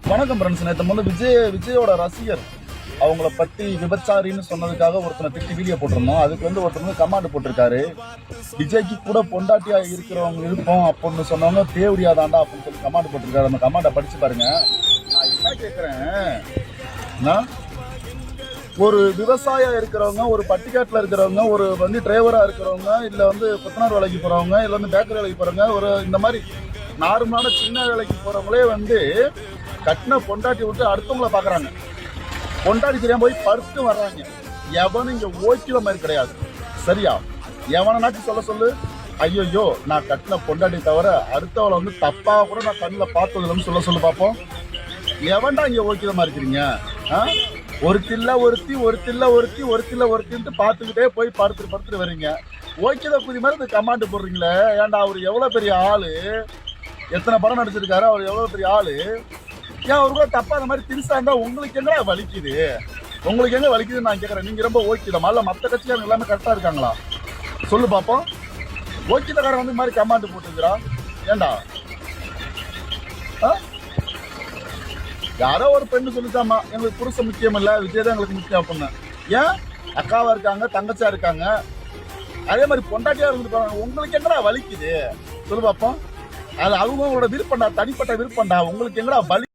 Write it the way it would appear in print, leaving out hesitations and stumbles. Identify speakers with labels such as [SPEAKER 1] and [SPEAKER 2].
[SPEAKER 1] வணக்கம் ஃப்ரெண்ட்ஸ். நேற்று விஜயோட ரசிகர் அவங்கள பற்றி விபச்சாரின்னு சொன்னதுக்காக ஒருத்தனை திட்டி வீடியோ போட்டிருந்தோம். அதுக்கு ஒருத்தர் கமாண்ட் போட்டிருக்காரு, விஜய்க்கு கூட பொண்டாட்டியா இருக்கிறவங்க இருப்போம் அப்படின்னு சொன்னவங்க தேவடியாதாண்டா அப்படின்னு சொல்லி கமாண்ட் போட்டிருக்காரு. அந்த கமாண்டை படிச்சு பாருங்க. நான் என்ன கேட்குறேன், ஒரு விவசாயியா இருக்கிறவங்க, ஒரு பட்டிக்காட்டில் இருக்கிறவங்க, ஒரு டிரைவரா இருக்கிறவங்க, இல்லை கொத்தனார் வேலைக்கு போறவங்க, இல்லை பேக்கரி வேலைக்கு போறவங்க, ஒரு இந்த மாதிரி நார்மலான சின்ன வேலைக்கு போறவங்களே கட்டின பொண்டாட்டி விட்டு அடுத்தவங்கள பாக்குறாங்க. பொண்டாட்டி தெரியாம போய் பருத்து வர்றாங்க. எவனும் இங்க ஓய்க்கிற மாதிரி கிடையாது. சரியா? எவனாச்சும் சொல்லு, ஐயோ நான் கட்டின பொண்டாட்டி தவிர அடுத்தவளை தப்பா கூட நான் கண்ணில் பார்த்ததுலன்னு சொல்லு பார்ப்போம். எவன்டா இங்க ஓய்க்கிற மாதிரி இருக்கிறீங்க? ஒரு தில்ல ஒருத்தின்ட்டு பார்த்துக்கிட்டே போய் படுத்துட்டு வரீங்க. ஓய்க்கிற குதி மாதிரி கமாண்ட் போடுறீங்களே. ஏன்டா அவர் எவ்வளவு பெரிய ஆளு, எத்தனை படம் நடிச்சிருக்காரு, அவர் எவ்வளவு பெரிய ஆளு. ஏன் அவரு கூட தப்பா அந்த மாதிரி திரிசா இருந்தா உங்களுக்கு எங்க வலிக்குது? நான் கேட்கறேன். நீங்க ரொம்ப ஓய்க்கிடமா இல்ல மற்ற கட்சிக்காரங்க எல்லாமே கரெக்டா இருக்காங்களா? சொல்லு பாப்போம். ஓய்க்கிடக்காரன் இந்த மாதிரி கமாண்ட் போட்டுக்கிறா. ஏண்டா யாரோ ஒரு பெண்ணு சொல்லிச்சாமா, எங்களுக்கு புருஷன் முக்கியம் இல்ல, விஜய் தான் எங்களுக்கு முக்கியம் அப்படின்னு. ஏன் அக்காவா இருக்காங்க, தங்கச்சா இருக்காங்க, அதே மாதிரி பொண்டாட்டியா இருந்துட்டு உங்களுக்கு எங்கடா வலிக்குது? சொல்லு பாப்போம். அது அவங்களோட விருப்பம்டா, தனிப்பட்ட விருப்பம்டா. உங்களுக்கு எங்கடா வலி?